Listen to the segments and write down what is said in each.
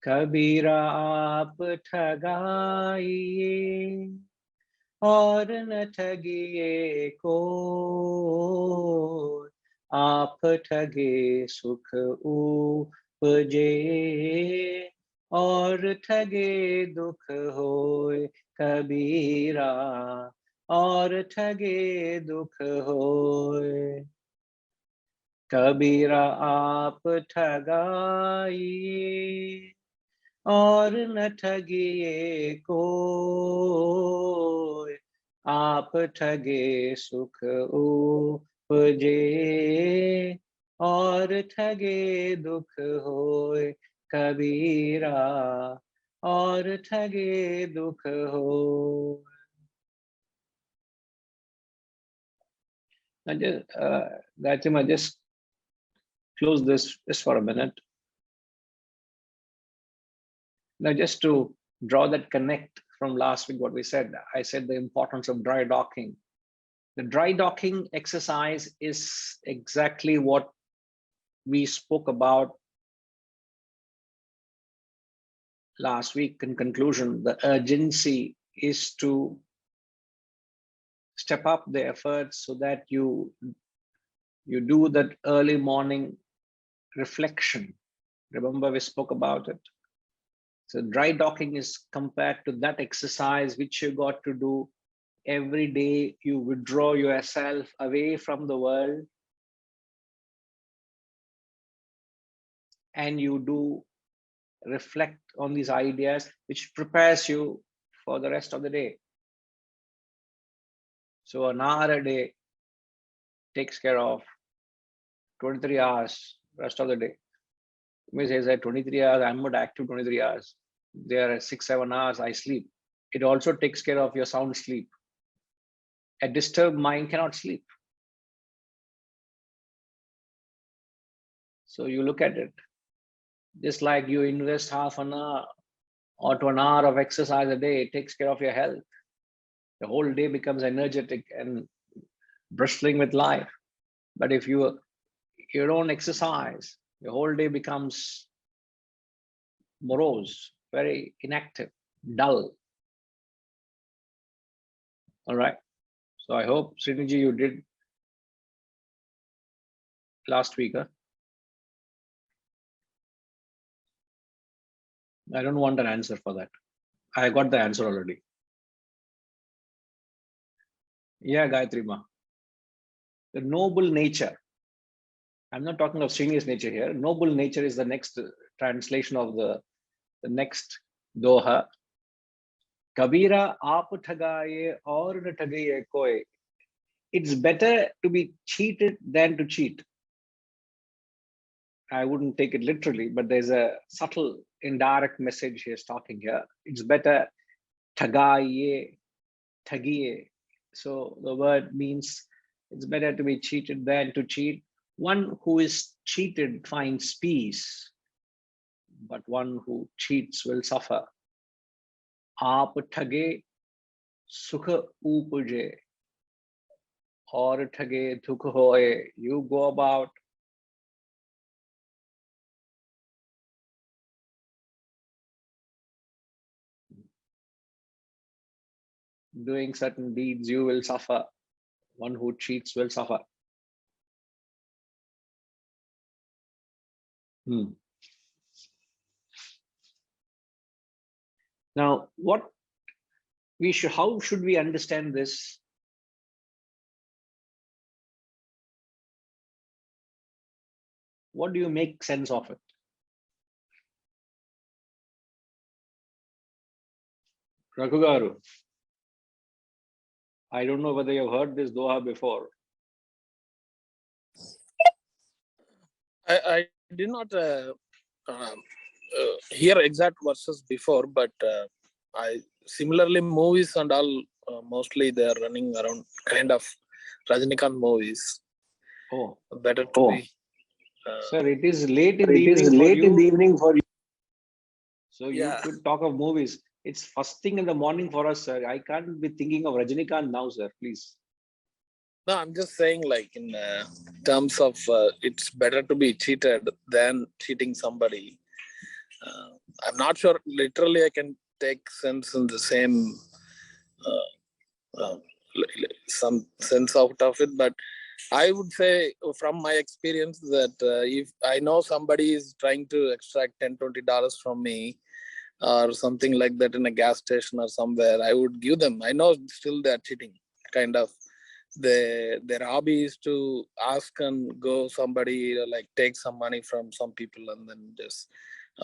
कबीरा आप ठगाइए और न ठगिए को, आप ठगे सुख उपजे और ठगे दुख होए कबीरा, और ठगे दुख होए। कबीरा आप ठगाइए और न ठगिए कोई, आप ठगे सुख उपजे और ठगे दुख होए कबीरा, और ठगे दुख हो। Gayatri, just close this just for a minute. Now, just to draw that connect from last week, what we said, I said the importance of dry docking. The dry docking exercise is exactly what we spoke about last week. In conclusion, the urgency is to step up the efforts so that you do that early morning reflection. Remember, we spoke about it. So dry docking is compared to that exercise which you got to do every day. You withdraw yourself away from the world and you do reflect on these ideas, which prepares you for the rest of the day. So an hour a day takes care of 23 hours rest of the day. Me says that 23 hours, I'm not active 23 hours. There are 6-7 hours I sleep. It also takes care of your sound sleep. A disturbed mind cannot sleep. So you look at it, just like you invest half an hour or to an hour of exercise a day, it takes care of your health. The whole day becomes energetic and bristling with life. But if you don't exercise, the whole day becomes morose, very inactive, dull. All right. So I hope, Sriniji, you did last week. Huh? I don't want an answer for that. I got the answer already. Yeah, Gayatri Ma. The noble nature. I'm not talking of serious nature here. Noble nature is the next translation of the next doha. Kabira aap thagaye aur na thagaye koi. It's better to be cheated than to cheat. I wouldn't take it literally, but there's a subtle indirect message he is talking here. It's better thagaye, thagiye. So the word means it's better to be cheated than to cheat. One who is cheated finds peace, but one who cheats will suffer. Aap thage sukha upuje aur thage dukh hoye. You go about doing certain deeds, you will suffer. One who cheats will suffer. Now, how should we understand this? What do you make sense of it? Raghugaru, I don't know whether you've heard this doha before. I did not hear exact verses before, but similarly movies and all, mostly they are running around kind of Rajinikanth movies. Oh, better to be. Sir, it is late in the evening for you. So you could talk of movies. It's first thing in the morning for us, sir. I can't be thinking of Rajinikanth now, sir. Please. No, I'm just saying, like in terms of it's better to be cheated than cheating somebody. I'm not sure literally I can take sense in the same some sense out of it, but I would say from my experience that if I know somebody is trying to extract $10-20 from me or something like that in a gas station or somewhere, I would give them. I know still they're cheating, kind of. Their hobby is to ask and go somebody, like take some money from some people and then just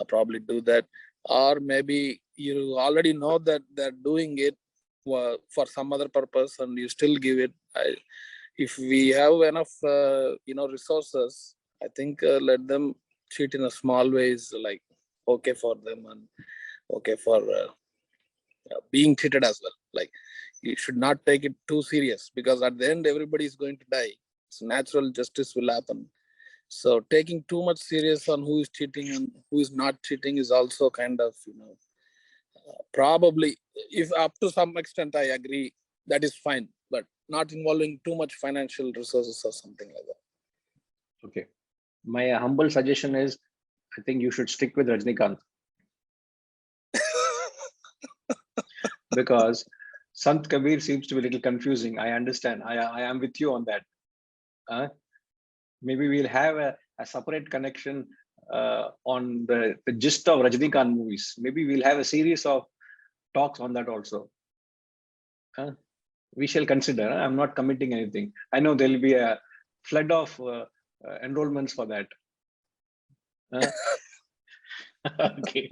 probably do that. Or maybe you already know that they're doing it for some other purpose and you still give it. If we have enough resources, I think let them cheat in a small way is like okay for them and okay for being treated as well. Like you should not take it too serious, because at the end everybody is going to die. So natural justice will happen. So taking too much serious on who is cheating and who is not cheating is also kind of, probably, if up to some extent I agree, that is fine, but not involving too much financial resources or something like that. Okay. My humble suggestion is, I think you should stick with Rajnikant. Because Sant Kabir seems to be a little confusing. I understand. I am with you on that. Maybe we'll have a separate connection on the gist of Rajnikant movies. Maybe we'll have a series of talks on that also. We shall consider. I'm not committing anything. I know there'll be a flood of enrollments for that. Okay.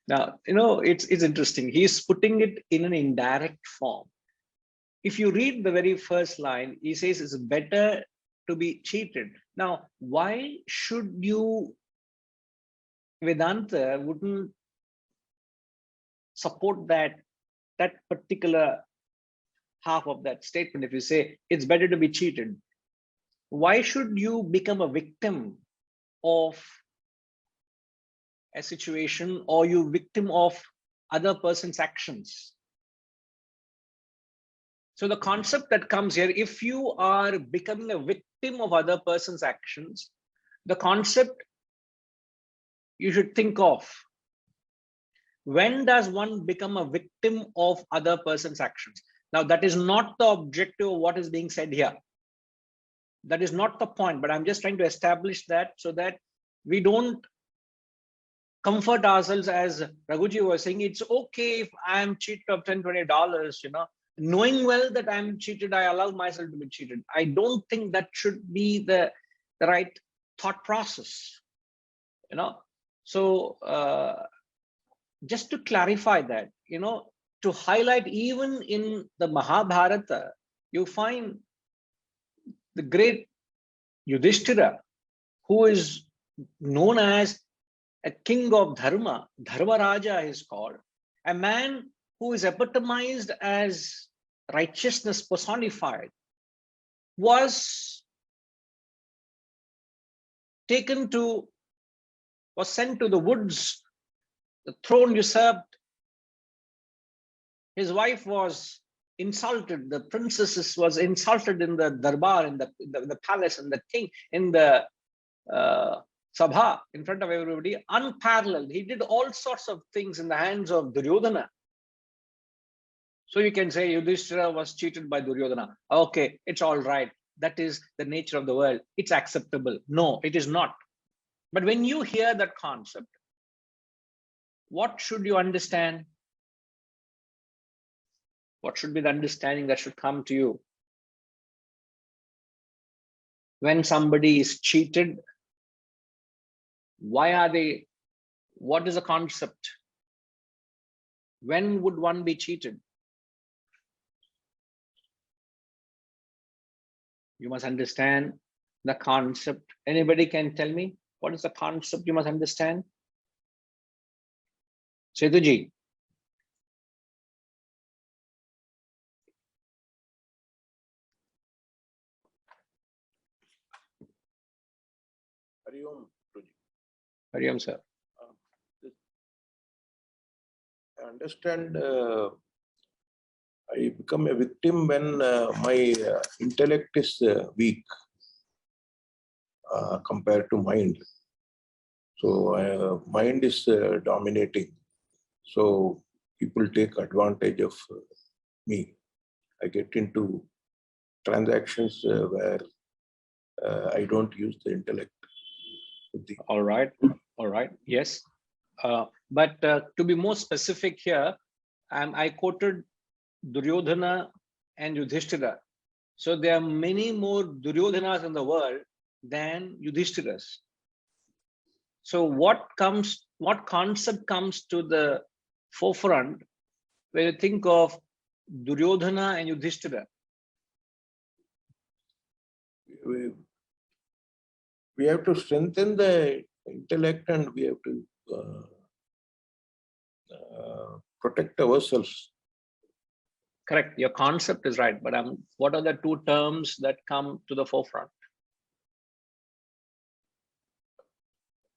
Now, it's interesting. He's putting it in an indirect form. If you read the very first line, he says it's better to be cheated. Now, why should you, Vedanta wouldn't support that particular half of that statement? If you say it's better to be cheated, why should you become a victim of a situation, or you victim of other person's actions? So the concept that comes here, if you are becoming a victim of other person's actions, the concept you should think of, when does one become a victim of other person's actions? Now, that is not the objective of what is being said here. That is not the point, but I'm just trying to establish that so that we don't comfort ourselves, as Raghuji was saying. It's okay if I'm cheated of $10-20, knowing well that I'm cheated, I allow myself to be cheated. I don't think that should be the right thought process, So just to clarify that, to highlight, even in the Mahabharata, you find the great Yudhishthira, who is known as a king of Dharma, Dharmaraja is called, a man who is epitomized as righteousness personified, was sent to the woods, the throne usurped, his wife was insulted, the princesses was insulted in the darbar, in the palace, and the king, in the sabha, in front of everybody, unparalleled. He did all sorts of things in the hands of Duryodhana. So you can say Yudhishthira was cheated by Duryodhana. Okay, it's all right. That is the nature of the world. It's acceptable. No, it is not. But when you hear that concept, what should you understand? What should be the understanding that should come to you? When somebody is cheated, why are they? What is the concept? When would one be cheated? You must understand the concept. Anybody can tell me what is the concept you must understand? Setuji. Hari Om, sir. I understand I become a victim when my intellect is weak compared to mind. So mind is dominating. So people take advantage of me. I get into transactions where I don't use the intellect. All right. Yes. But to be more specific here, I quoted Duryodhana and Yudhishthira. So there are many more Duryodhanas in the world than Yudhishtiras. So what concept comes to the forefront when you think of Duryodhana and Yudhishthira? We have to strengthen the intellect, and we have to protect ourselves. Correct. Your concept is right, but what are the two terms that come to the forefront?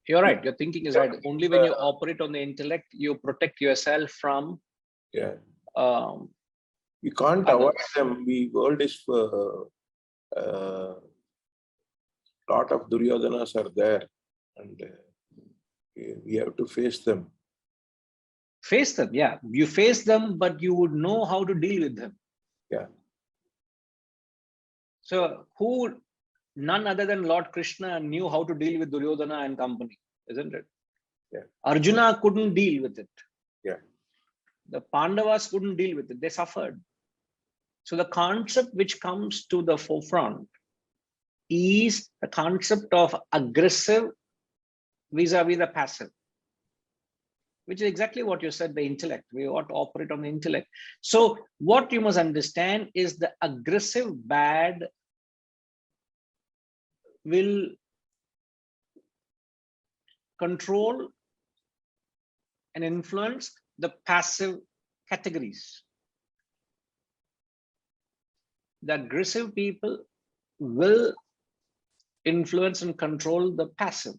You're right. Your thinking is right. Only when you operate on the intellect, you protect yourself from. Yeah. We can't avoid them. World is lot of Duryodhanas are there, and we have to face them. Face them, yeah. You face them, but you would know how to deal with them. Yeah. So none other than Lord Krishna knew how to deal with Duryodhana and company, isn't it? Yeah. Arjuna couldn't deal with it. Yeah. The Pandavas couldn't deal with it. They suffered. So the concept which comes to the forefront is the concept of aggressive vis-a-vis the passive, which is exactly what you said, the intellect. We ought to operate on the intellect. So what you must understand is the aggressive bad will control and influence the passive categories. The aggressive people will influence and control the passive.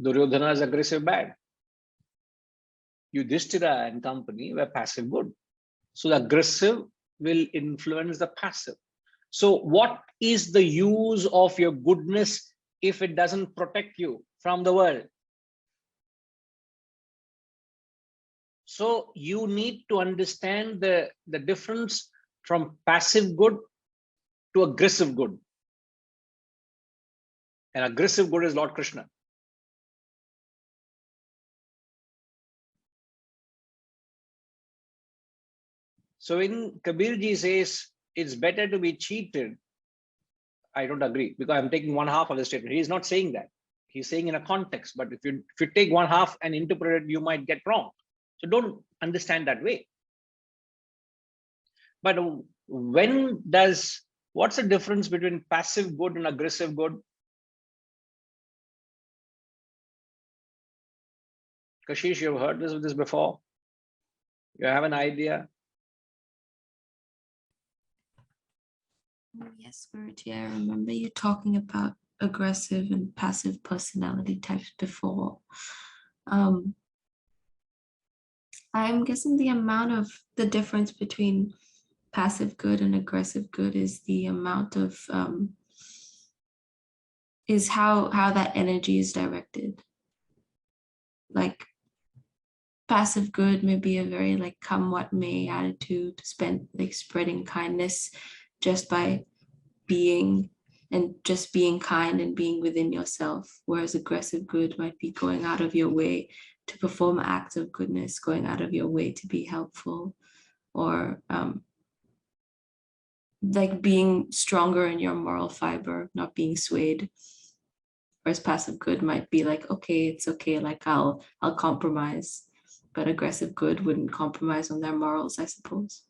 Duryodhana is aggressive bad. Yudhishthira and company were passive good. So the aggressive will influence the passive. So what is the use of your goodness if it doesn't protect you from the world? So you need to understand the difference from passive good to aggressive good. And aggressive good is Lord Krishna. So in Kabirji says, it's better to be cheated. I don't agree, because I'm taking one half of the statement. He's not saying that. He's saying in a context, but if you take one half and interpret it, you might get wrong. So don't understand that way. But what's the difference between passive good and aggressive good? Kashish, you've heard this before? You have an idea? Yes, Guruji, I remember you talking about aggressive and passive personality types before. I'm guessing the difference between passive good and aggressive good is the amount of is how that energy is directed. Like passive good may be a very like come what may attitude, spreading kindness just by being kind and being within yourself, whereas aggressive good might be going out of your way to perform acts of goodness, going out of your way to be helpful, or like being stronger in your moral fiber, not being swayed. Whereas passive good might be like, okay, it's okay, like I'll compromise, but aggressive good wouldn't compromise on their morals, I suppose.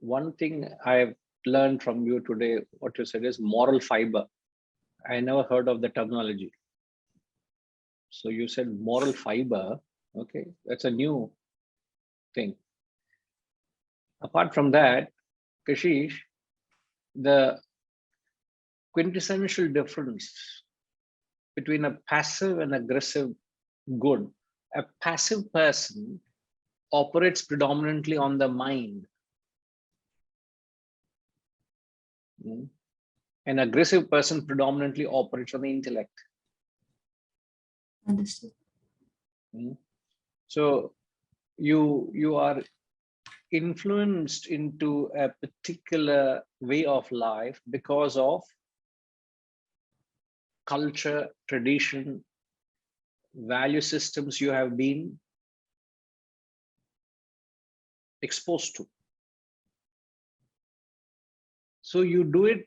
One thing I've learned from you today, what you said is moral fiber. I never heard of the terminology. So you said moral fiber. Okay, that's a new thing. Apart from that, Kashish, the quintessential difference between a passive and aggressive good. A passive person operates predominantly on the mind. Mm. An aggressive person predominantly operates on the intellect. Understood. Mm. So you are influenced into a particular way of life because of culture, tradition, value systems you have been exposed to. So you do it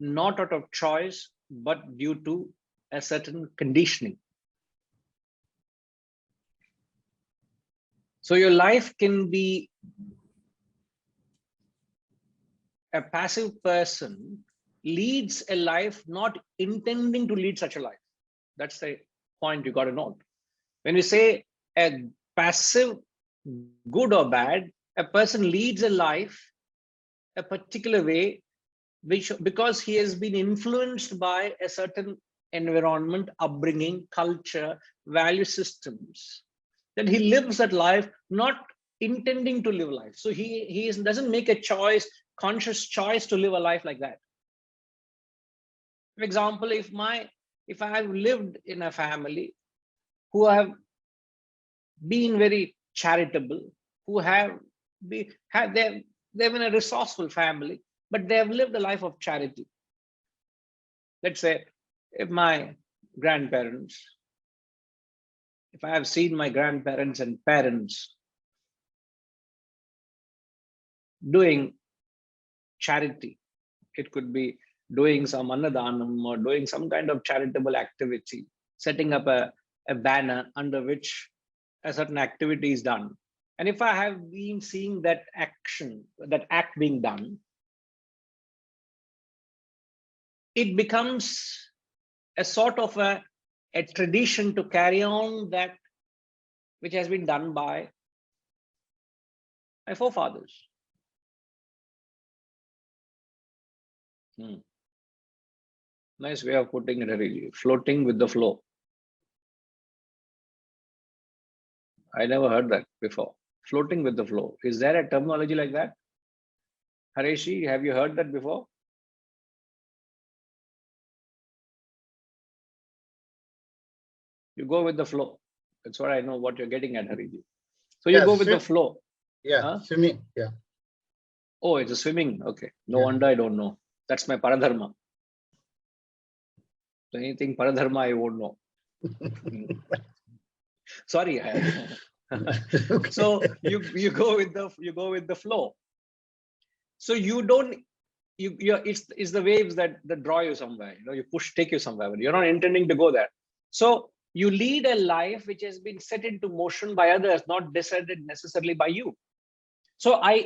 not out of choice, but due to a certain conditioning. So your life can be a passive person leads a life not intending to lead such a life. That's the point you got to note. When we say a passive, good or bad, a person leads a life a particular way, which because he has been influenced by a certain environment, upbringing, culture, value systems, that he lives that life not intending to live life. So doesn't make a choice, conscious choice to live a life like that. For example, if I have lived in a family who have been very charitable, who have they've been a resourceful family, but they have lived a life of charity. Let's say if my grandparents, if I have seen my grandparents and parents doing charity, it could be doing some annadanam or doing some kind of charitable activity, setting up a banner under which a certain activity is done. And if I have been seeing that action, that act being done, it becomes a sort of a tradition to carry on that which has been done by my forefathers. Nice way of putting it, really. Floating with the flow. I never heard that before. Floating with the flow. Is there a terminology like that? Hareshi, have you heard that before? You go with the flow. That's what I know what you're getting at, Hareshi. So you go with the flow. Yeah, huh? Swimming. Yeah. Oh, it's a swimming. Okay. No Yeah. wonder I don't know. That's my paradharma. So anything paradharma, I won't know. Sorry. Okay. So you go with the flow. So you don't it's the waves that draw you somewhere. You take you somewhere, but you're not intending to go there. So you lead a life which has been set into motion by others, not decided necessarily by you. So I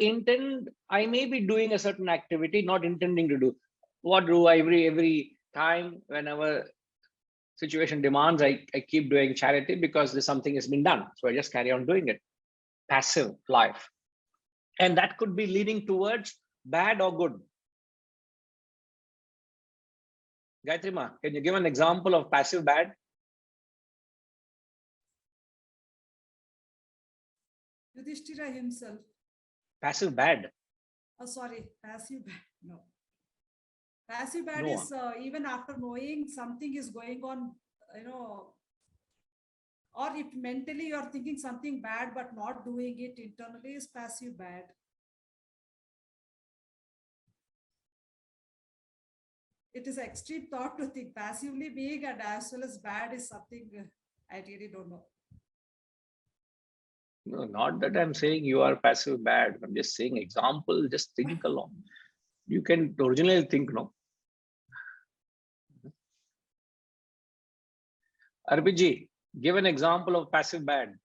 may be doing a certain activity, not intending to do. What do I every time whenever situation demands, I keep doing charity because there's something has been done. So I just carry on doing it. Passive life. And that could be leading towards bad or good. Gayatri Ma, can you give an example of passive bad? Yudhishthira himself. Passive bad. Oh, sorry, passive bad. No. Passive bad No. is even after knowing something is going on, or if mentally you are thinking something bad but not doing it internally, is passive bad. It is an extreme thought to think passively being and as well as bad is something I really don't know. No, not that I'm saying you are passive bad. I'm just saying example, just think along. You can originally think, no? Arbiji, give an example of passive bad.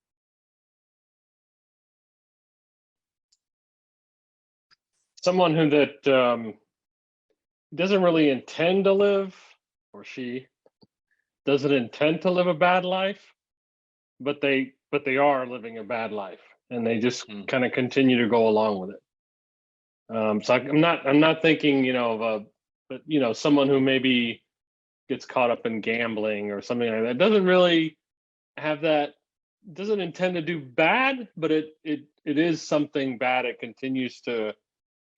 Someone who doesn't really intend to live, or she doesn't intend to live a bad life, but they are living a bad life, and they just kind of continue to go along with it. So I'm not thinking, but someone who maybe gets caught up in gambling or something like that, doesn't really have that, doesn't intend to do bad, but it is something bad. It continues to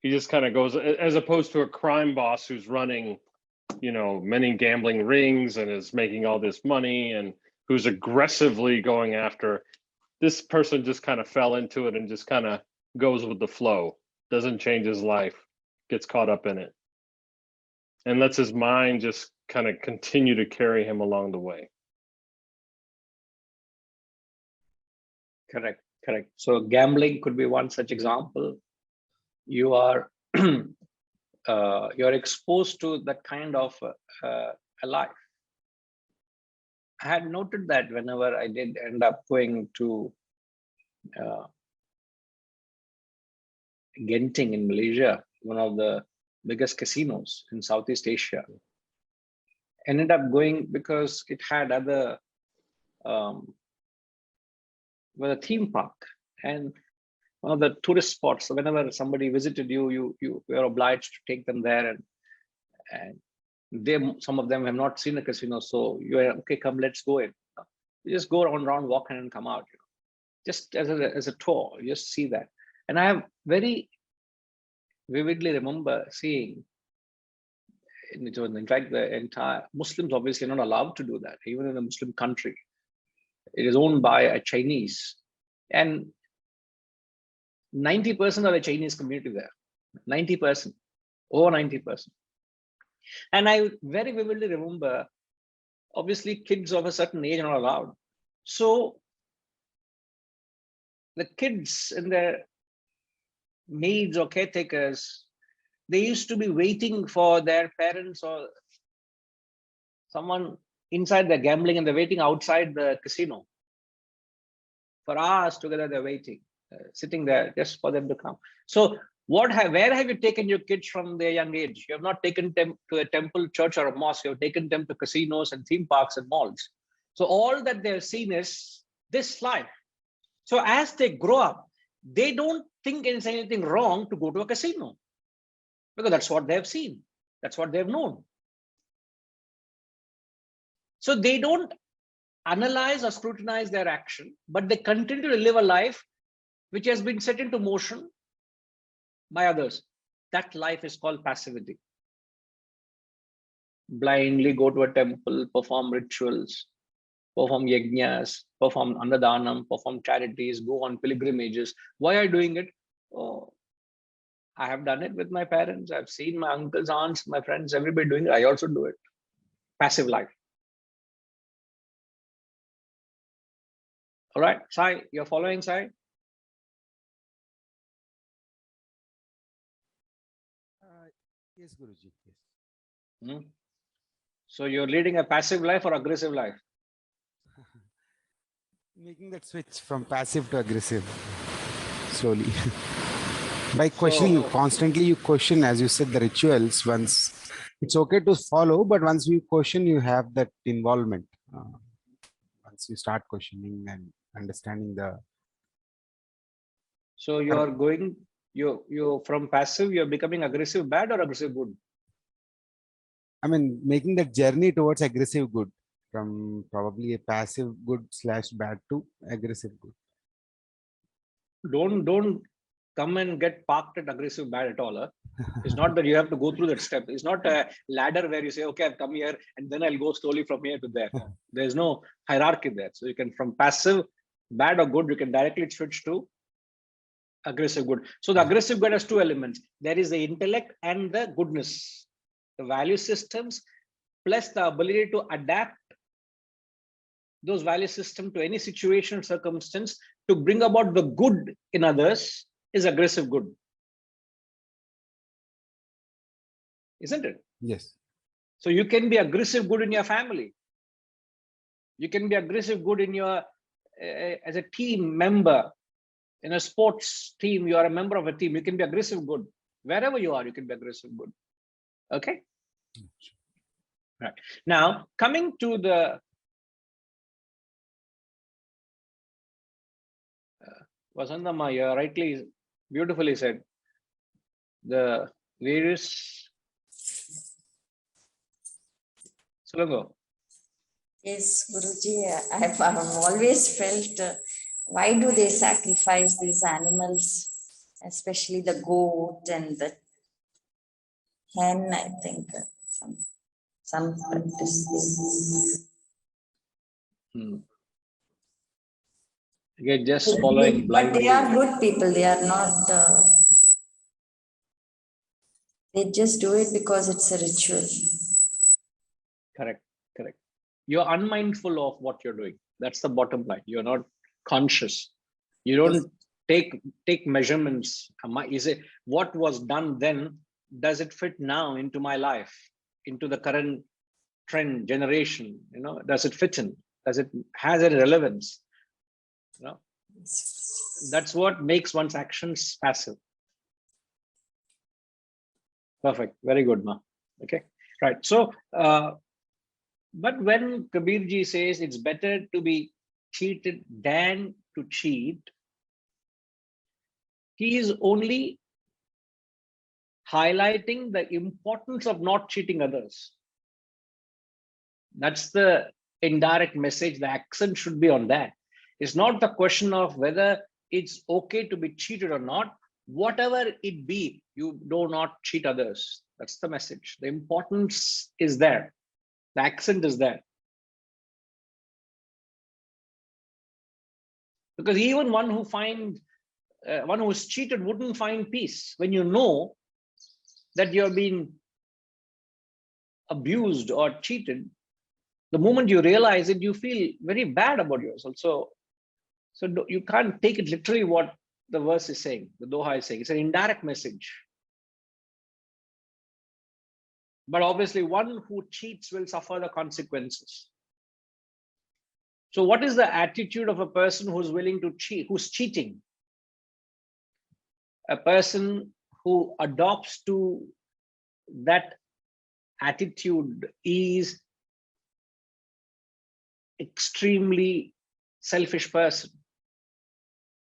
He just kind of goes, as opposed to a crime boss who's running, you know, many gambling rings and is making all this money and who's aggressively going after. This person just kind of fell into it and just kind of goes with the flow, doesn't change his life, gets caught up in it, and lets his mind just kind of continue to carry him along the way. Correct, correct. So gambling could be one such example. You are you're exposed to that kind of a life. I had noted that whenever I did end up going to Genting in Malaysia, one of the biggest casinos in Southeast Asia, ended up going because it had other well, a theme park and one of the tourist spots. So whenever somebody visited you, you were obliged to take them there, and some of them have not seen a casino, so you are okay. Come, let's go in. You just go around, walk in, and come out. You know, just as a tour, you just see that. And I have very vividly remember seeing. In fact, the entire Muslims obviously not allowed to do that, even in a Muslim country. It is owned by a Chinese, and 90% of the Chinese community there, 90%, over 90%. And I very vividly remember, obviously kids of a certain age are not allowed. So the kids and their maids or caretakers, they used to be waiting for their parents or someone inside the gambling, and they're waiting outside the casino. For hours together, they're waiting, sitting there just for them to come. So where have you taken your kids from their young age? You have not taken them to a temple, church, or a mosque. You have taken them to casinos and theme parks and malls. So all that they've seen is this life. So as they grow up, they don't think it's anything wrong to go to a casino, because that's what they've seen. That's what they've known. So they don't analyze or scrutinize their action, but they continue to live a life which has been set into motion by others. That life is called passivity. Blindly go to a temple, perform rituals, perform yajnas, perform annadanam, perform charities, go on pilgrimages. Why are you doing it? Oh, I have done it with my parents. I've seen my uncles, aunts, my friends, everybody doing it. I also do it. Passive life. All right, Sai, you're following, Sai? Yes, Guruji. Yes. So you're leading a passive life or aggressive life? Making that switch from passive to aggressive slowly. By questioning, you constantly you question, as you said, the rituals. Once it's okay to follow, but once you question, you have that involvement. Once you start questioning and understanding the. So you are going, you from passive, you're becoming aggressive bad or aggressive good? I mean, making that journey towards aggressive good, from probably a passive good / bad to aggressive good. Don't come and get parked at aggressive bad at all. Huh? It's not that you have to go through that step. It's not a ladder where you say, okay, I've come here and then I'll go slowly from here to there. There's no hierarchy there. So you can, from passive bad or good, you can directly switch to aggressive good. So the aggressive good has two elements. There is the intellect and the goodness, the value systems, plus the ability to adapt those value systems to any situation, circumstance, to bring about the good in others is aggressive good. Isn't it? Yes. So you can be aggressive good in your family. You can be aggressive good in your, as a team member, in a sports team, you are a member of a team. You can be aggressive good. Wherever you are, you can be aggressive good. Okay? Right. Now, coming to the Vasantama, you rightly, beautifully said, the various Sulango. Yes, Guruji, I've always felt, why do they sacrifice these animals especially the goat and the hen, I think. Some practice. Again, just following But they blindly. are good people. They are not. They just do it because it's a ritual. Correct, correct. You're unmindful of what you're doing. That's the bottom line. You're not conscious. You don't take measurements. Is it what was done then? Does it fit now into my life, into the current trend generation? You know, does it fit in? Does it has a relevance? You know, that's what makes one's actions passive. Perfect. Very good, Ma. Okay. Right. So, but when Kabirji says it's better to be cheated than to cheat, he is only highlighting the importance of not cheating others. That's the indirect message. The accent should be on that. It's not the question of whether it's okay to be cheated or not. Whatever it be, you do not cheat others. That's the message. The importance is there. The accent is there. Because even one who is cheated wouldn't find peace when you know that you're being abused or cheated. The moment you realize it, you feel very bad about yourself. So you can't take it literally what the verse is saying, the Doha is saying. It's an indirect message. But obviously, one who cheats will suffer the consequences. So what is the attitude of a person who's willing to cheat, who's cheating? A person who adopts to that attitude is extremely selfish person.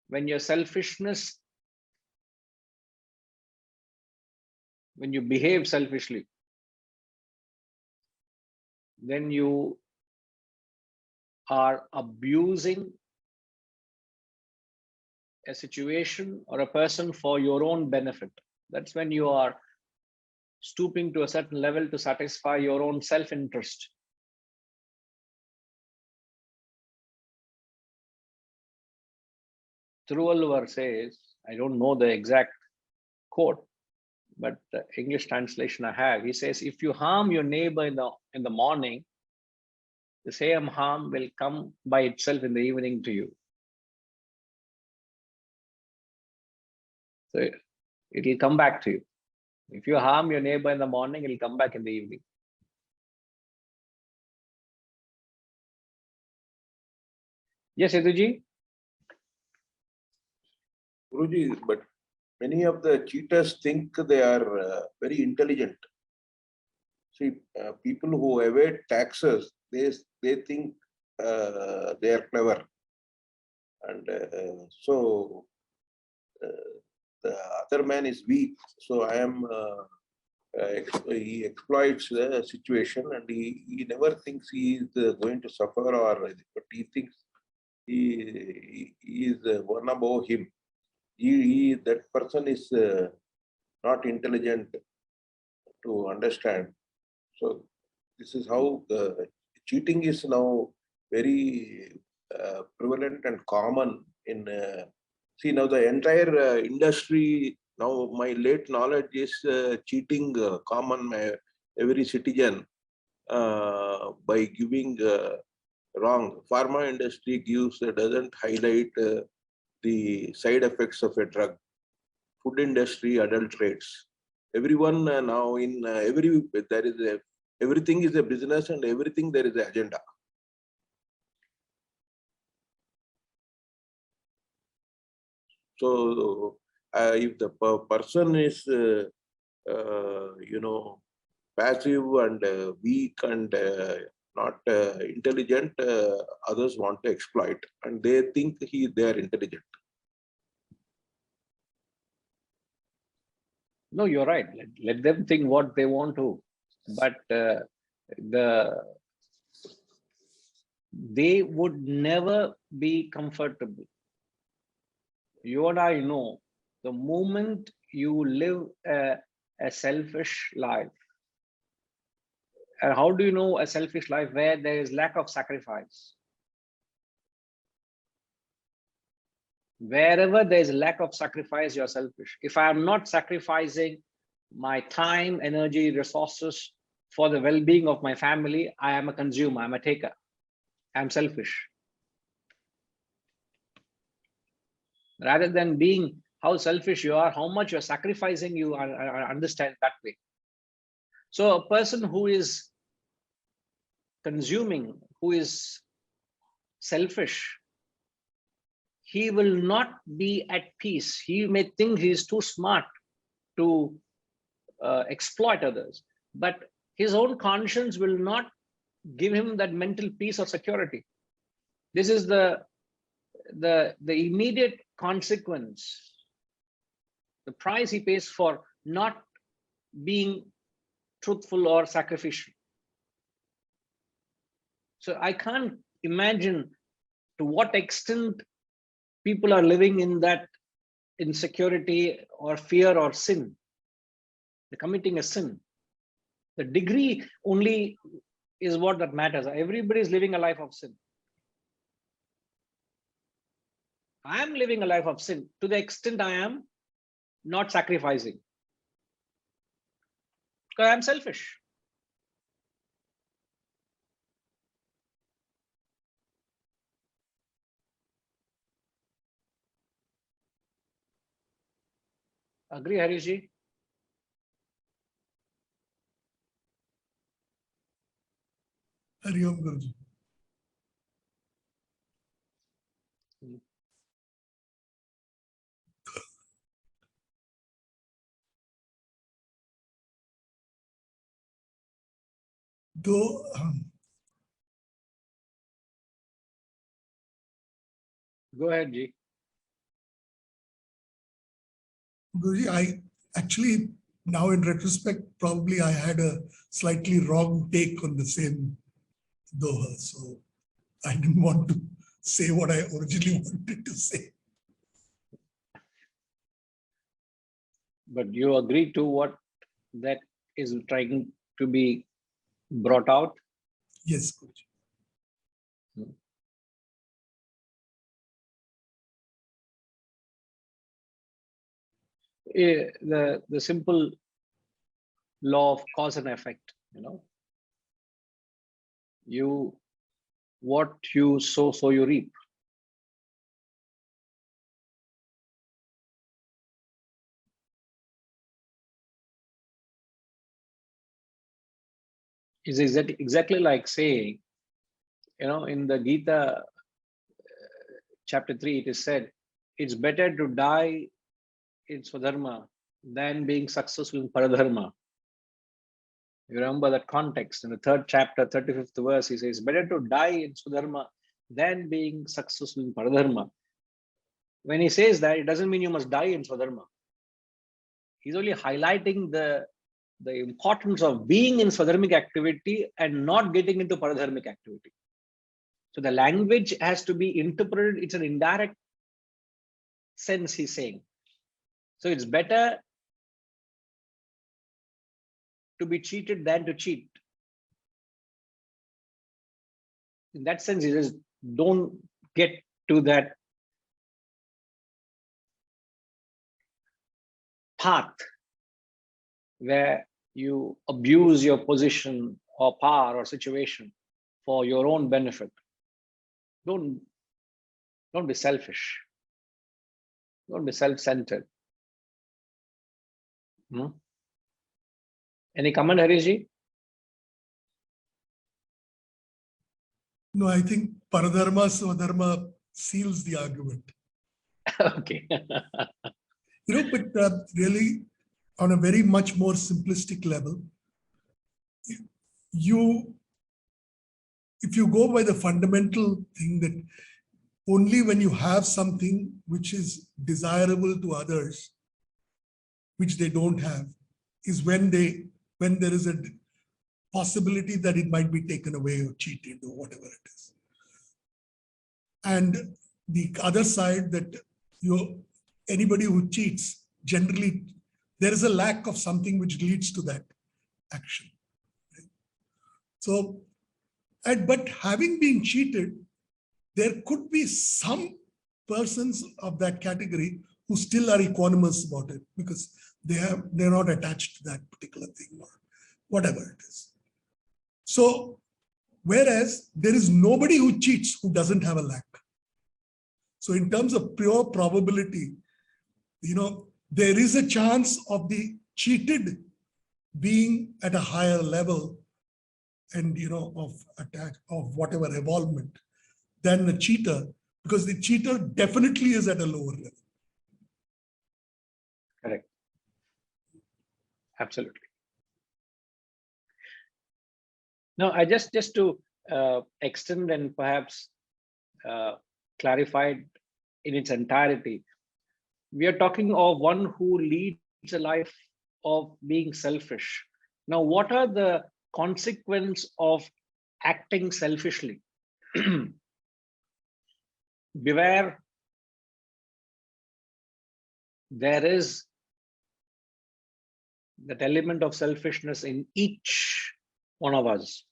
When your selfishness, when you behave selfishly, then you are abusing a situation or a person for your own benefit. That's when you are stooping to a certain level to satisfy your own self-interest. Thiruvalluvar says, I don't know the exact quote, but the English translation I have, he says, if you harm your neighbor in the morning, the same harm will come by itself in the evening to you. So it will come back to you. If you harm your neighbor in the morning, it will come back in the evening. Yes, Yatuji? Guruji, but many of the cheaters think they are very intelligent. See, people who evade taxes, they think they are clever. And so the other man is weak. So I am, he exploits the situation, and he never thinks he is going to suffer, but he thinks he is one above him. That person is not intelligent to understand. So this is how cheating is now very prevalent and common in. See, now the entire industry, now my late knowledge is cheating common every citizen by giving wrong. Pharma industry doesn't highlight the side effects of a drug. Food industry adulterates. Everyone now in everything is a business, and everything there is an agenda. So if the person is passive and weak and not intelligent, others want to exploit, and they think they are intelligent. No, you're right. Let them think what they want to, but they would never be comfortable. You and I know The moment you live a selfish life, and how do you know a selfish life? Where there is lack of sacrifice. Wherever there is lack of sacrifice, you're selfish. If I am not sacrificing my time, energy, resources for the well-being of my family, I am a consumer, I'm a taker. I'm selfish. Rather than being how selfish you are, how much you're sacrificing, you understand that way. So a person who is consuming, who is selfish, he will not be at peace. He may think he is too smart to exploit others, but his own conscience will not give him that mental peace or security. This is the immediate consequence, the price he pays for not being truthful or sacrificial. So I can't imagine to what extent people are living in that insecurity or fear or sin. They're committing a sin. The degree only is what that matters. Everybody is living a life of sin. I am living a life of sin to the extent I am not sacrificing, because I am selfish. Agree, Harishji? Hari Om Guruji. Though Go ahead, Ji. Guruji, I actually, now in retrospect, probably I had a slightly wrong take on the same Doha. So I didn't want to say what I originally wanted to say. But you agree to what that is trying to be brought out? Yes, Guruji. The simple law of cause and effect, what you sow, so you reap. Is exactly like saying, in the Gita chapter 3, it is said, it's better to die in Swadharma than being successful in Paradharma. You remember that context in the 3rd chapter, 35th verse, he says, better to die in Swadharma than being successful in Paradharma. When he says that, it doesn't mean you must die in Swadharma. He's only highlighting the importance of being in Swadharmic activity and not getting into Paradharmic activity. So the language has to be interpreted. It's an indirect sense, he's saying. So it's better to be cheated than to cheat. In that sense, he says, don't get to that path where you abuse your position or power or situation for your own benefit. Don't be selfish. Don't be self-centered. Any comment, Harishji? No, I think Paradharma, Swadharma seals the argument. Okay. But really, on a very much more simplistic level, if you go by the fundamental thing that only when you have something which is desirable to others, which they don't have, is when there is a possibility that it might be taken away or cheated or whatever it is. And the other side, that anybody who cheats, generally there is a lack of something which leads to that action. So, but having been cheated, there could be some persons of that category who still are equanimous about it because they're not attached to that particular thing or whatever it is. So, whereas there is nobody who cheats who doesn't have a lack. So in terms of pure probability, there is a chance of the cheated being at a higher level and, of attack, of whatever evolvement than the cheater, because the cheater definitely is at a lower level. Correct. Absolutely. No, I just to extend and perhaps clarify it in its entirety. We are talking of one who leads a life of being selfish. Now, what are the consequences of acting selfishly? Beware, there is that element of selfishness in each one of us,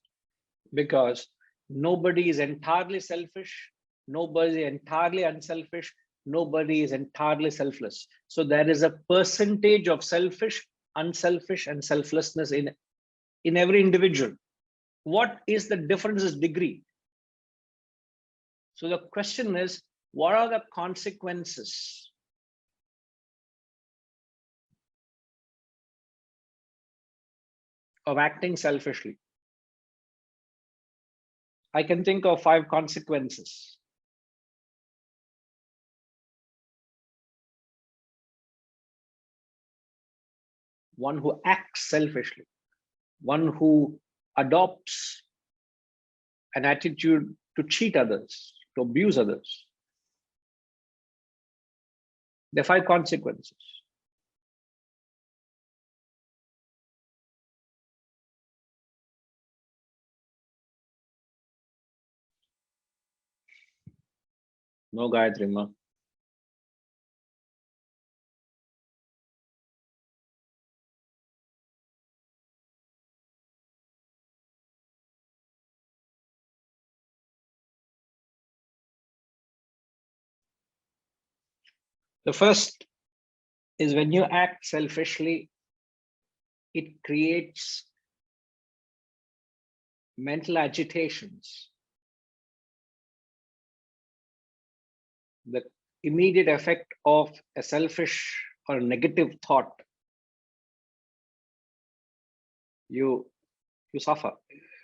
because nobody is entirely selfish, nobody is entirely unselfish, nobody is entirely selfless. So there is a percentage of selfish, unselfish, and selflessness in every individual. What is the difference is degree? So the question is, what are the consequences of acting selfishly? I can think of 5 consequences. One who acts selfishly, one who adopts an attitude to cheat others, to abuse others. There are 5 consequences. No, Gayatri Ma. The first is when you act selfishly, it creates mental agitations. The immediate effect of a selfish or negative thought, you suffer.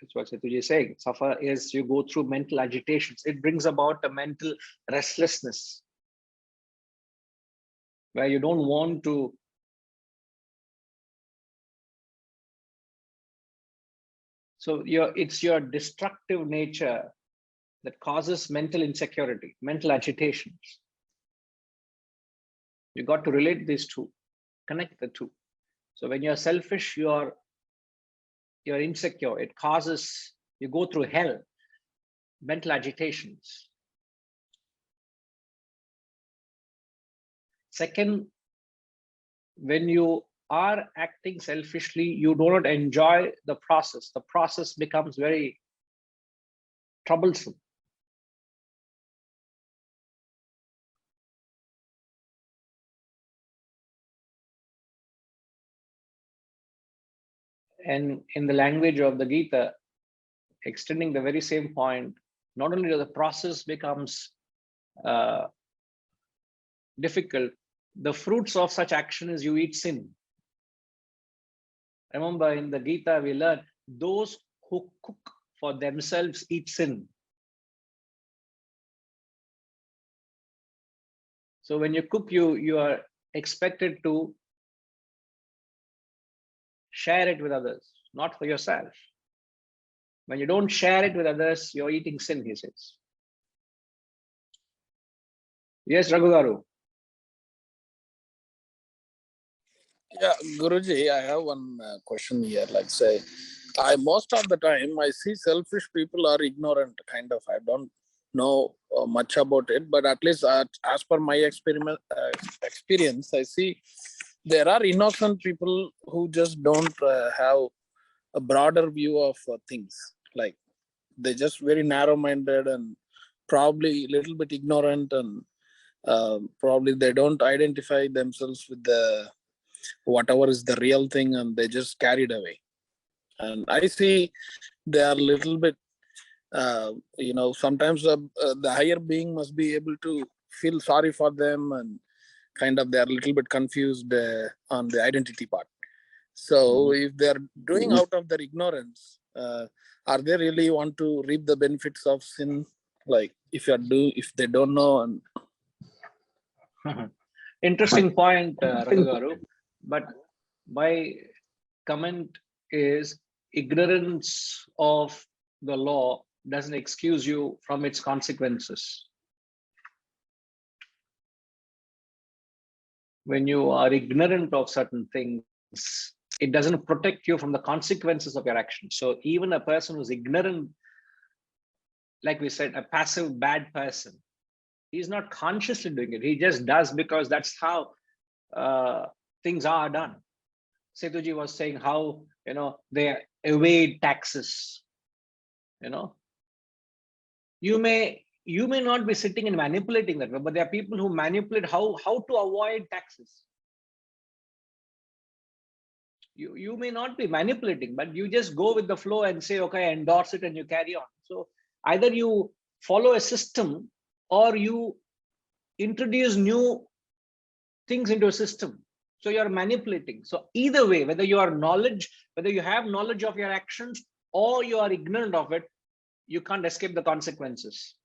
That's what Setuji is saying. Suffer is you go through mental agitations. It brings about a mental restlessness where you don't want to it's your destructive nature that causes mental insecurity, mental agitations. You got to relate these two, connect the two. So when you're selfish, you're insecure. It causes, you go through hell, mental agitations. Second, when you are acting selfishly, you do not enjoy the process. The process becomes very troublesome. And in the language of the Gita, extending the very same point, not only does the process becomes difficult, the fruits of such action is you eat sin. Remember, in the Gita, we learn those who cook for themselves eat sin. So when you cook, you are expected to share it with others, not for yourself. When you don't share it with others, you're eating sin, he says. Yes, Raghugaru. Yeah, Guruji, I have one question here. Like, most of the time I see selfish people are ignorant, kind of. I don't know much about it, but at least as per my experience, I see there are innocent people who just don't have a broader view of things. Like they're just very narrow-minded and probably a little bit ignorant, and probably they don't identify themselves with the whatever is the real thing, and they just carried away. And I see they are a little bit, sometimes the higher being must be able to feel sorry for them, and kind of they are a little bit confused on the identity part. So if they're doing out of their ignorance, are they really want to reap the benefits of sin? Like if they don't know. And interesting point, Raghugaru. But my comment is ignorance of the law doesn't excuse you from its consequences. When you are ignorant of certain things, it doesn't protect you from the consequences of your actions. So even a person who's ignorant, like we said, a passive bad person, he's not consciously doing it. He just does because that's how things are done. Setuji was saying how, they evade taxes. You may not be sitting and manipulating that, but there are people who manipulate how to avoid taxes. You may not be manipulating, but you just go with the flow and say, okay, I endorse it, and you carry on. So either you follow a system or you introduce new things into a system. So you're manipulating. So either way, whether you have knowledge of your actions or you are ignorant of it, you can't escape the consequences.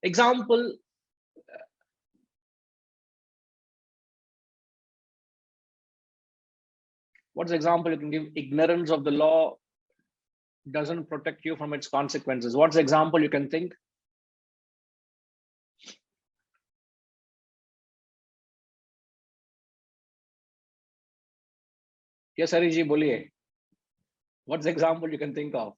Example, what's the example you can give? Ignorance of the law doesn't protect you from its consequences. What's the example you can think? Yes, Hariji, boliye. What's the example you can think of?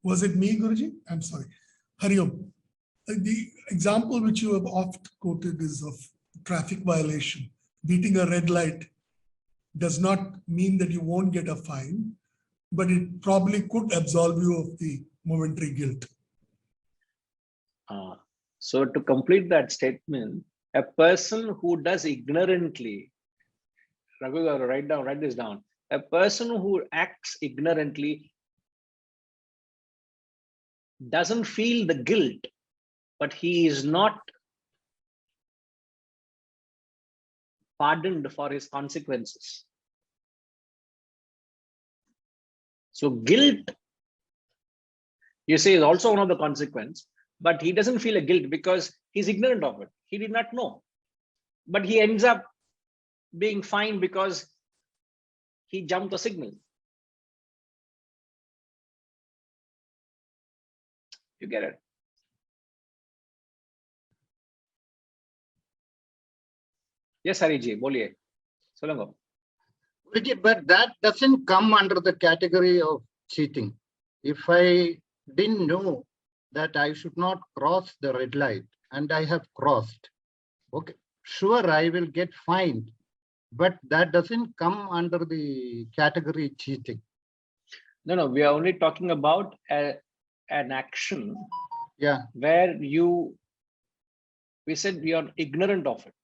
Was it me, Guruji? I'm sorry. Hari Om. The example which you have oft quoted is of traffic violation. Beating a red light does not mean that you won't get a fine, but it probably could absolve you of the momentary guilt. So to complete that statement, a person who does ignorantly, Raghu, write this down. A person who acts ignorantly doesn't feel the guilt, but he is not pardoned for his consequences. So guilt, you say, is also one of the consequences, but he doesn't feel a guilt because he's ignorant of it. He did not know, but he ends up being fined because he jumped the signal. You get it? Yes, Hariji, boliye. Solango. But that doesn't come under the category of cheating. If I didn't know that I should not cross the red light and I have crossed, okay, sure, I will get fined, but that doesn't come under the category cheating. No, we are only talking about an action, where we said we are ignorant of it.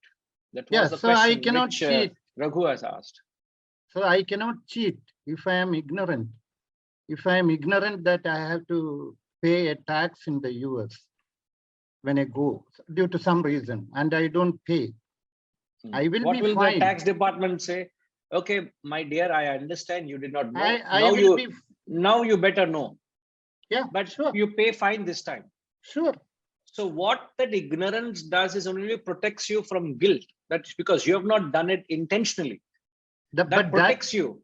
That was the question I cannot which cheat. Raghu has asked. So I cannot cheat if I am ignorant. If I am ignorant that I have to pay a tax in the US when I go due to some reason and I don't pay, I will what be will fined. The tax department say? Okay, my dear, I understand you did not know. Now you better know. Yeah, but sure. You pay fine this time. Sure. So what that ignorance does is only protects you from guilt. That's because you have not done it intentionally. That protects you.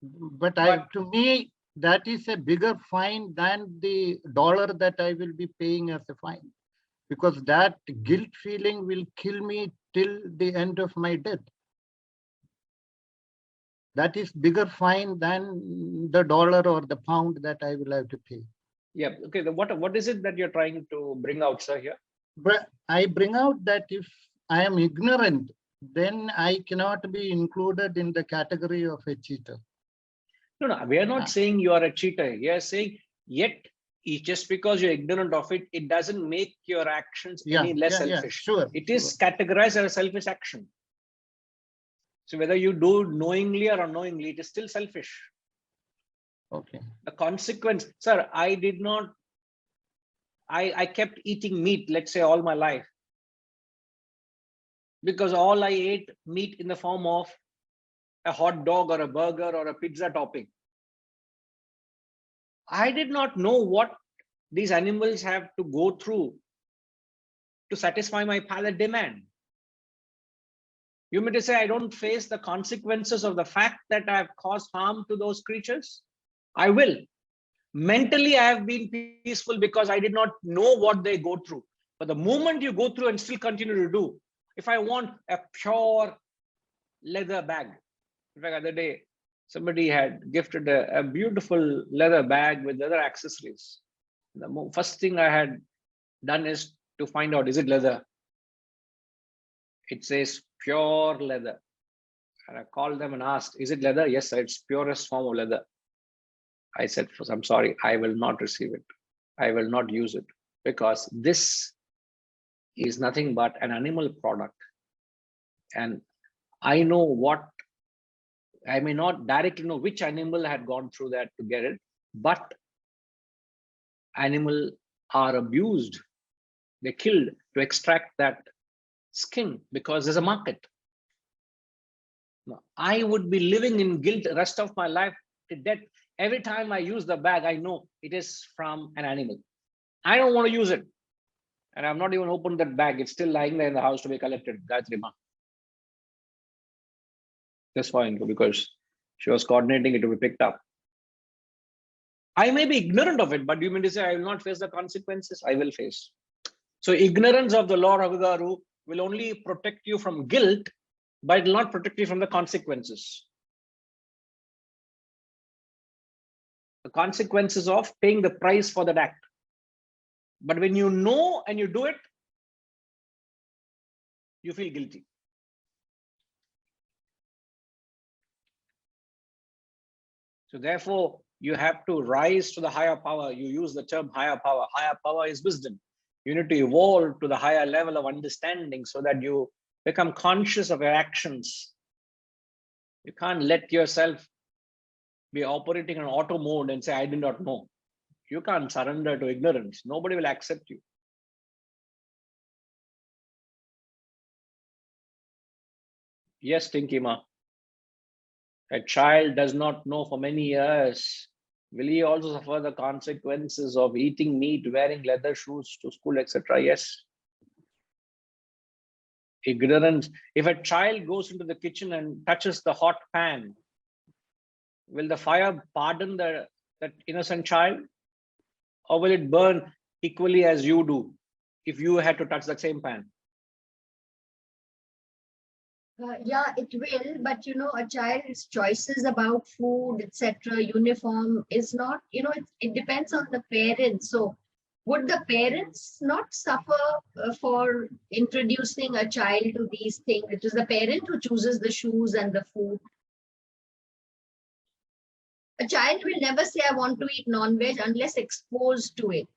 But to me, that is a bigger fine than the dollar that I will be paying as a fine. because that guilt feeling will kill me till the end of my death. That is bigger fine than the dollar or the pound that I will have to pay. Yeah. Okay. What is it that you're trying to bring out, sir, here? But I bring out that if I am ignorant, then I cannot be included in the category of a cheater. No, we are not saying you are a cheater. We are saying yet just because you're ignorant of it, it doesn't make your actions any less selfish. Sure. It is categorized as a selfish action. So whether you do knowingly or unknowingly, it is still selfish. Okay. The consequence, sir, I kept eating meat, let's say all my life, because all I ate meat in the form of a hot dog or a burger or a pizza topping. I did not know what these animals have to go through to satisfy my palate demand. You mean to say I don't face the consequences of the fact that I have caused harm to those creatures? I will. Mentally, I have been peaceful because I did not know what they go through. But the moment you go through and still continue to do, if I want a pure leather bag, in fact, the other day, somebody had gifted a beautiful leather bag with leather accessories. The first thing I had done is to find out, is it leather? It says pure leather. And I called them and asked, is it leather? Yes, sir, it's purest form of leather. I said, I'm sorry, I will not receive it. I will not use it because this is nothing but an animal product. And I know what, I may not directly know which animal had gone through that to get it, but animals are abused. They're killed to extract that skin because there's a market. I would be living in guilt the rest of my life to death. Every time I use the bag, I know it is from an animal. I don't want to use it. And I've not even opened that bag. It's still lying there in the house to be collected. Gayatri Ma. Just fine, because she was coordinating it to be picked up. I may be ignorant of it, but you mean to say I will not face the consequences? I will face. So ignorance of the law of Agaru will only protect you from guilt, but it will not protect you from the consequences. The consequences of paying the price for that act. But when you know and you do it, you feel guilty. So therefore, you have to rise to the higher power. You use the term higher power. Higher power is wisdom. You need to evolve to the higher level of understanding so that you become conscious of your actions. You can't let yourself be operating in auto mode and say, I did not know. You can't surrender to ignorance. Nobody will accept you. Yes, Tinkima. A child does not know for many years. Will he also suffer the consequences of eating meat, wearing leather shoes to school, etc.? Yes. Ignorance. If a child goes into the kitchen and touches the hot pan, will the fire pardon that innocent child? Or will it burn equally as you do if you had to touch that same pan? Yeah, it will, but a child's choices about food, etc., uniform is not, it depends on the parents. So would the parents not suffer for introducing a child to these things? It is the parent who chooses the shoes and the food. A child will never say, I want to eat non-veg unless exposed to it.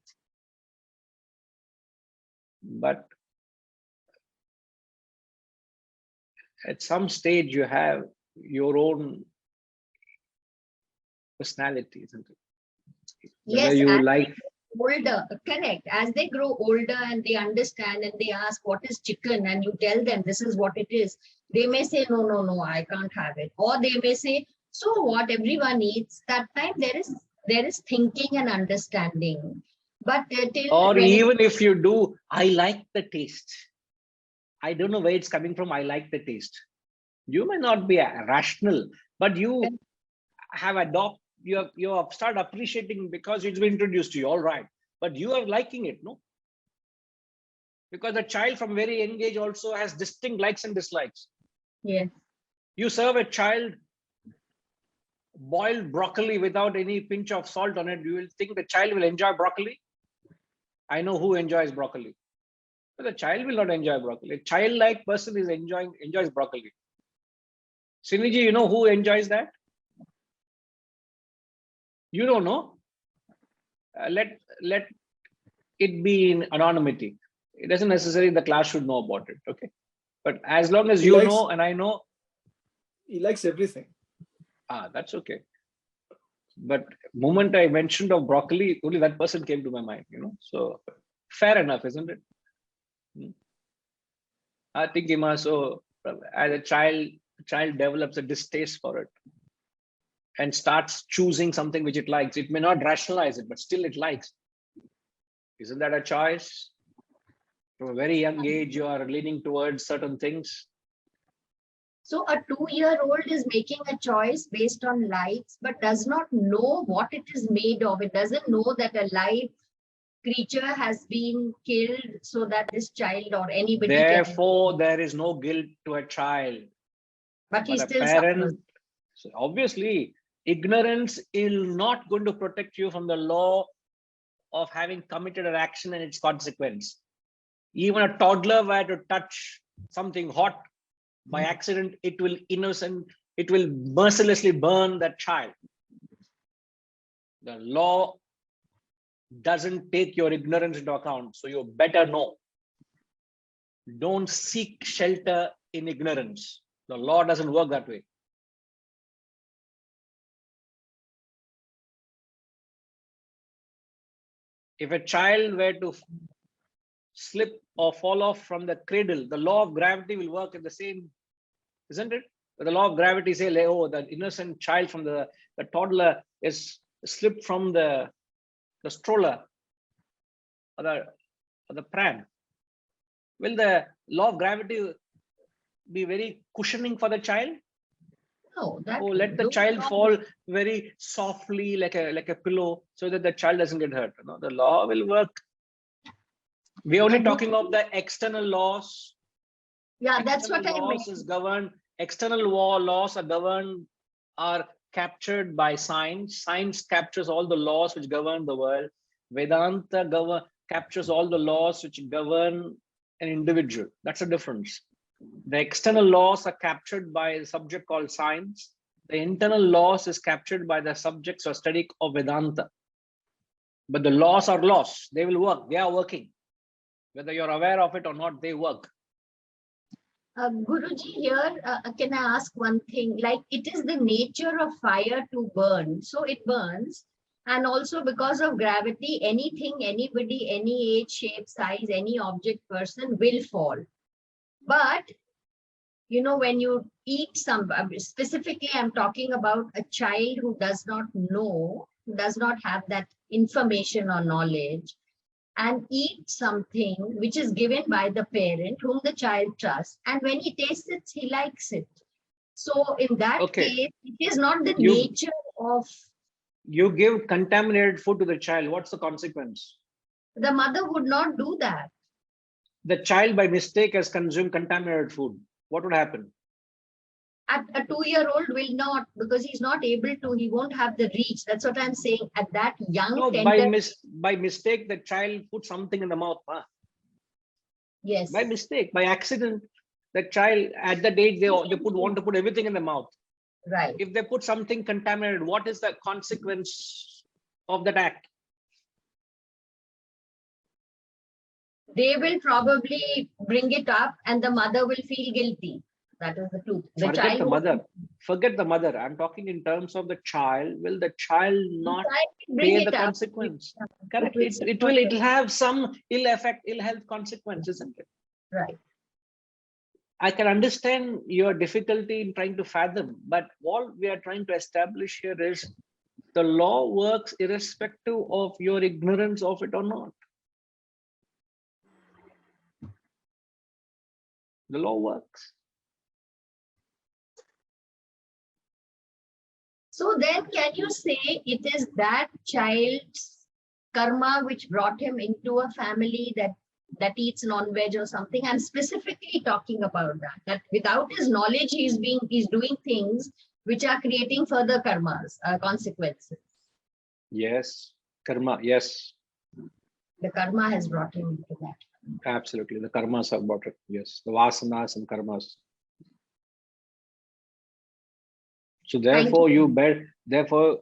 But at some stage, you have your own personality, isn't it? Yes, you like. Older, correct. As they grow older and they understand and they ask what is chicken, and you tell them this is what it is, they may say, no, I can't have it. Or they may say, so what, everyone eats. That time there is thinking and understanding. But or even if you do, I like the taste. I don't know where it's coming from. I like the taste. You may not be rational, but you have adopted, you have started appreciating because it's been introduced to you, all right. But you are liking it, no? Because the child from very young age also has distinct likes and dislikes. Yes. You serve a child boiled broccoli without any pinch of salt on it, you will think the child will enjoy broccoli? I know who enjoys broccoli. But the child will not enjoy broccoli. A childlike person is enjoys broccoli. Siniji, you know who enjoys that? You don't know. Let it be in anonymity. It doesn't necessarily the class should know about it. Okay. But as long as you know and I know. He likes everything. That's okay. But moment I mentioned of broccoli, only that person came to my mind, So fair enough, isn't it? I think so as a child develops a distaste for it and starts choosing something which it likes. It may not rationalize it, but still it likes. Isn't that a choice? From a very young age, you are leaning towards certain things. So a 2-year-old is making a choice based on likes, but does not know what it is made of. It doesn't know that a live creature has been killed so that this child or anybody Therefore, there is no guilt to a child. But he still parent, so obviously, ignorance is not going to protect you from the law of having committed an action and its consequence. Even a toddler were to touch something hot by accident, it will mercilessly burn that child. The law doesn't take your ignorance into account, so you better know. Don't seek shelter in ignorance. The law doesn't work that way. If a child were to slip or fall off from the cradle, the law of gravity will work in the same, isn't it? But the law of gravity say, oh, the innocent child from the toddler is slipped from the stroller or the pram. Will the law of gravity be very cushioning for the child? No, let the child fall very softly like a pillow so that the child doesn't get hurt. No, the law will work. We're only talking of the external laws. Yeah, that's what I mean. Is governed. External laws are captured by science. Science captures all the laws which govern the world. Vedanta captures all the laws which govern an individual. That's the difference. The external laws are captured by a subject called science. The internal laws is captured by the subjects or study of Vedanta. But the laws are laws. They will work. They are working. Whether you're aware of it or not, they work. Guruji, here, can I ask one thing? Like, it is the nature of fire to burn. So it burns. And also because of gravity, anything, anybody, any age, shape, size, any object, person will fall. But, when you eat specifically, I'm talking about a child who does not know, who does not have that information or knowledge, and eat something which is given by the parent whom the child trusts. And when he tastes it, he likes it. So in that case, it is not the nature of... You give contaminated food to the child. What's the consequence? The mother would not do that. The child by mistake has consumed contaminated food. What would happen? A 2-year-old will not, because he's not able to, he won't have the reach. That's what I'm saying. At that young by mistake, the child put something in the mouth. Yes. By mistake, by accident, the child at that age, they want to put everything in the mouth. Right. If they put something contaminated, what is the consequence of that act? They will probably bring it up and the mother will feel guilty. That is the truth. Forget the mother. I'm talking in terms of the child. Will the child not pay the consequence? Correct. It will have some ill health consequence, isn't it? Right. I can understand your difficulty in trying to fathom, but what we are trying to establish here is the law works irrespective of your ignorance of it or not. The law works. So then can you say it is that child's karma which brought him into a family that that eats non-veg or something. I'm specifically talking about that. That without his knowledge, he's doing things which are creating further karmas, consequences. Yes, karma. Yes, The karma has brought him into that. absolutely. The karmas have brought it. Yes, the vasanas and karmas. So therefore, therefore,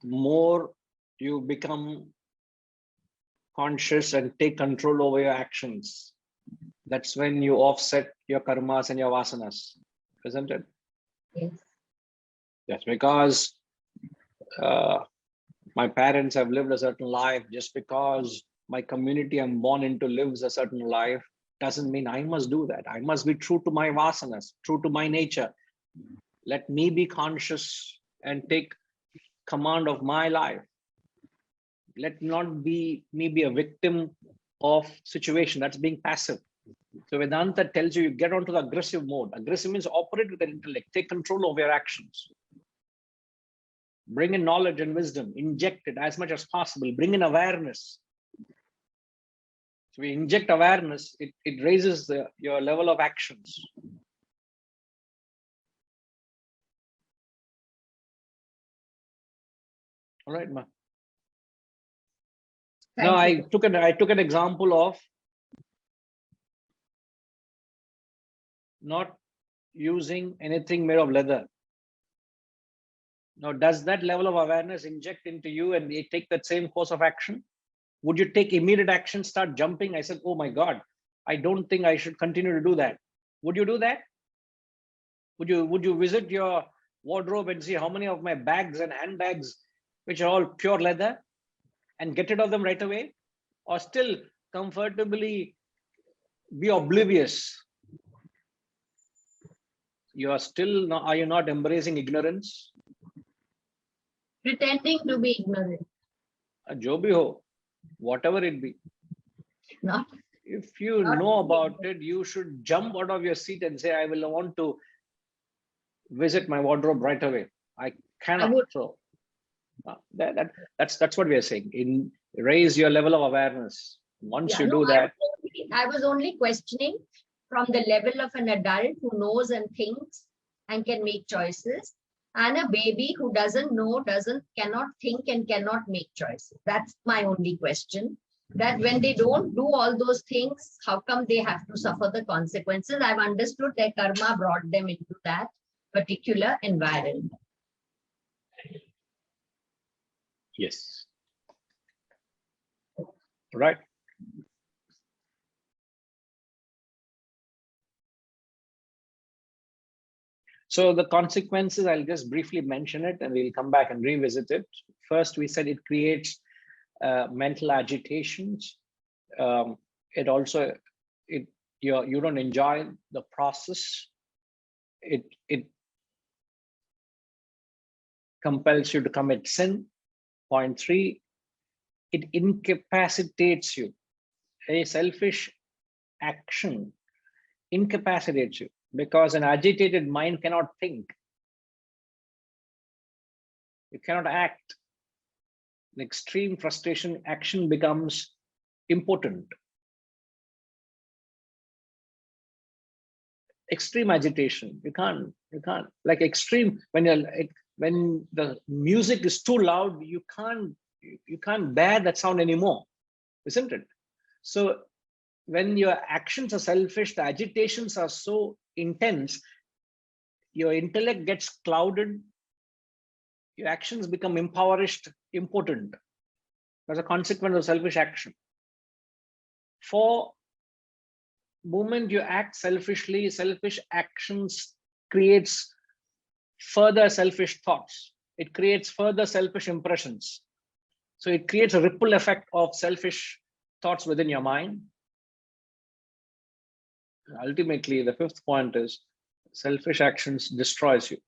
more you become conscious and take control over your actions, that's when you offset your karmas and your vasanas, isn't it? Yes. That's because my parents have lived a certain life. Just because my community I'm born into lives a certain life doesn't mean I must do that. I must be true to my vasanas, true to my nature. Let me be conscious and take command of my life. Let not be me be a victim of situation. That's being passive. So Vedanta tells you get onto the aggressive mode. Aggressive means operate with the intellect, take control of your actions. Bring in knowledge and wisdom, inject it as much as possible, bring in awareness. So we inject awareness, it raises your level of actions. All right, ma. Now I took an example of not using anything made of leather. Now, does that level of awareness inject into you and they take that same course of action? Would you take immediate action, start jumping? I said, oh my God, I don't think I should continue to do that. Would you do that? Would you visit your wardrobe and see how many of my bags and handbags, which are all pure leather, and get rid of them right away? Or still comfortably be oblivious? You are still not, are you not embracing ignorance? Pretending to be ignorant. Jo bhi ho, whatever it be. Not, if you know about it, you should jump out of your seat and say, I will want to visit my wardrobe right away. I cannot. So that's what we are saying. Raise your level of awareness. Once you do that. I was only questioning from the level of an adult who knows and thinks and can make choices, and a baby who doesn't know, cannot think and cannot make choices. That's my only question. That when they don't do all those things, how come they have to suffer the consequences? I've understood their karma brought them into that particular environment. Yes. Right. So the consequences, I'll just briefly mention it and we'll come back and revisit it. First, we said it creates mental agitations. It also, you don't enjoy the process. It compels you to commit sin. Point 3, it incapacitates you. A selfish action incapacitates you because an agitated mind cannot think. You cannot act. In extreme frustration, action becomes impotent. Extreme agitation, you can't like extreme when the music is too loud, you can't bear that sound anymore, isn't it? So when your actions are selfish, the agitations are so intense, your intellect gets clouded, your actions become impoverished, impotent as a consequence of selfish action. For moment you act selfishly, selfish actions creates further selfish thoughts. It creates further selfish impressions. So it creates a ripple effect of selfish thoughts within your mind. Ultimately, the 5th point is selfish actions destroys you.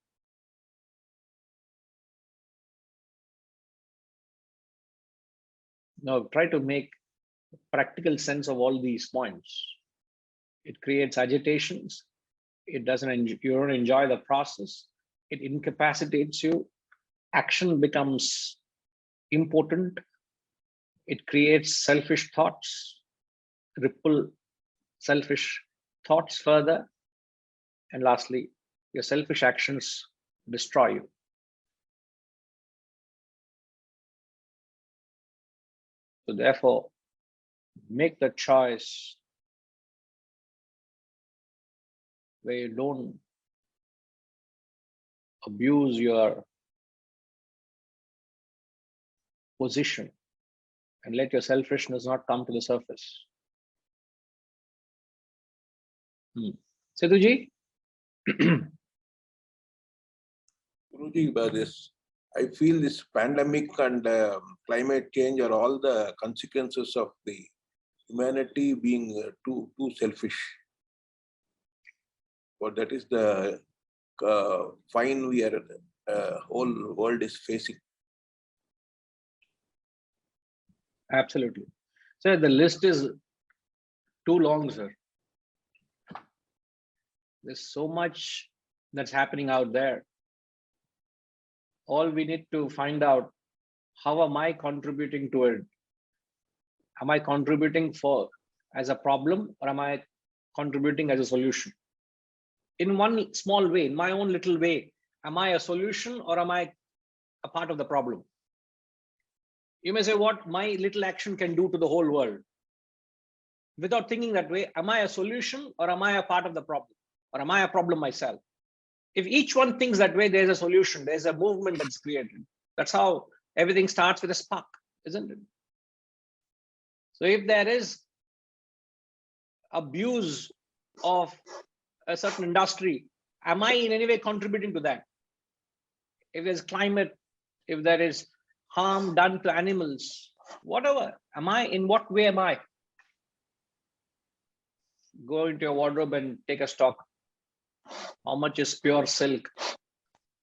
Now try to make practical sense of all these points. It creates agitations. You don't enjoy the process. It incapacitates you. Action becomes impotent. It creates selfish thoughts. ripple selfish thoughts further. And lastly, your selfish actions destroy you. So therefore, make the choice where you don't abuse your position and let your selfishness not come to the surface. Seduji? Guruji, by this, I feel this pandemic and climate change are all the consequences of the humanity being too selfish. But that is the fine we are whole world is facing. Absolutely. So the list is too long, sir. There's so much that's happening out there. All we need to find out, how am I contributing to it? Am I contributing as a problem, or am I contributing as a solution? In one small way, in my own little way, am I a solution or am I a part of the problem? You may say, what my little action can do to the whole world. Without thinking that way, am I a solution or am I a part of the problem? Or am I a problem myself? If each one thinks that way, there's a solution, there's a movement that's created. That's how everything starts with a spark, isn't it? So if there is abuse of a certain industry, am I in any way contributing to that? If there's climate, if there is harm done to animals, whatever, in what way am I? Go into your wardrobe and take a stock. How much is pure silk?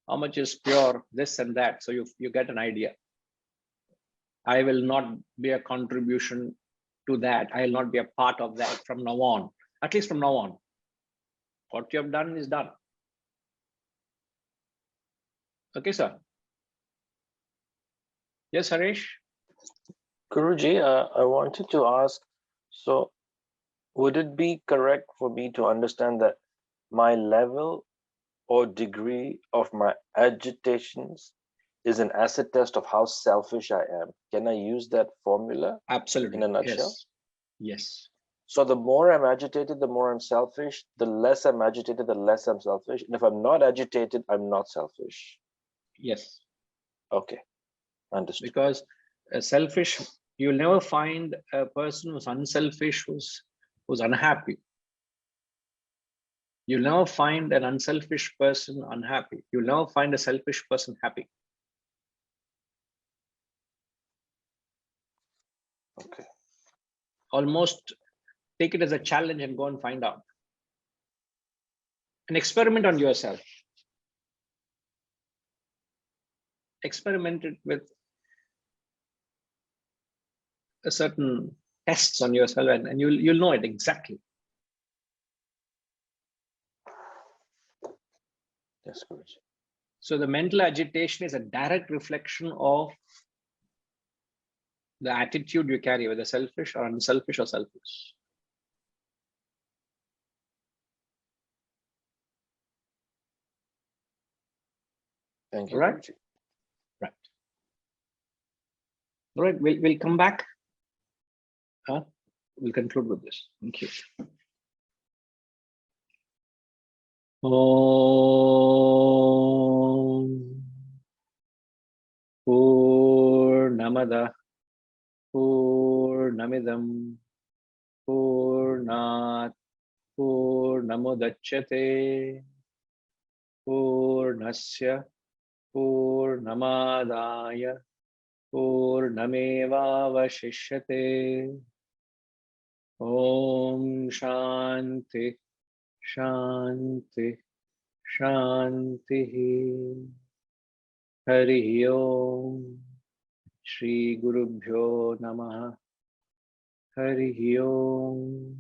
How much is pure this and that? So you get an idea. I will not be a contribution to that. I will not be a part of that from now on. At least from now on. What you have done is done. Okay, sir. Yes, Harish? Guruji, I wanted to ask, so would it be correct for me to understand that my level or degree of my agitations is an acid test of how selfish I am? Can I use that formula? Absolutely. In a nutshell? Yes. Yes. So the more I'm agitated, the more I'm selfish. The less I'm agitated, the less I'm selfish. And if I'm not agitated, I'm not selfish. Yes. Okay. Understood. Because selfish, you'll never find a person who's unselfish, who's unhappy. You'll never find an unselfish person unhappy. You'll never find a selfish person happy. Okay. Almost take it as a challenge and go and find out. And experiment on yourself. Experiment it with a certain tests on yourself, and you'll know it exactly. Yes, Guruji. So the mental agitation is a direct reflection of the attitude you carry, whether selfish or unselfish or selfish. Thank you, All right. Guruji. Right. All right. We'll come back. We'll conclude with this. Thank you. Om Purnamada Purnamidam Purnat Purnamudachyate Purnasya Purnamadaya Purnamevavashishyate. Om Shanti Shanti Shanti. Hari Om. Shri Gurubhyo Namaha. Hari Om.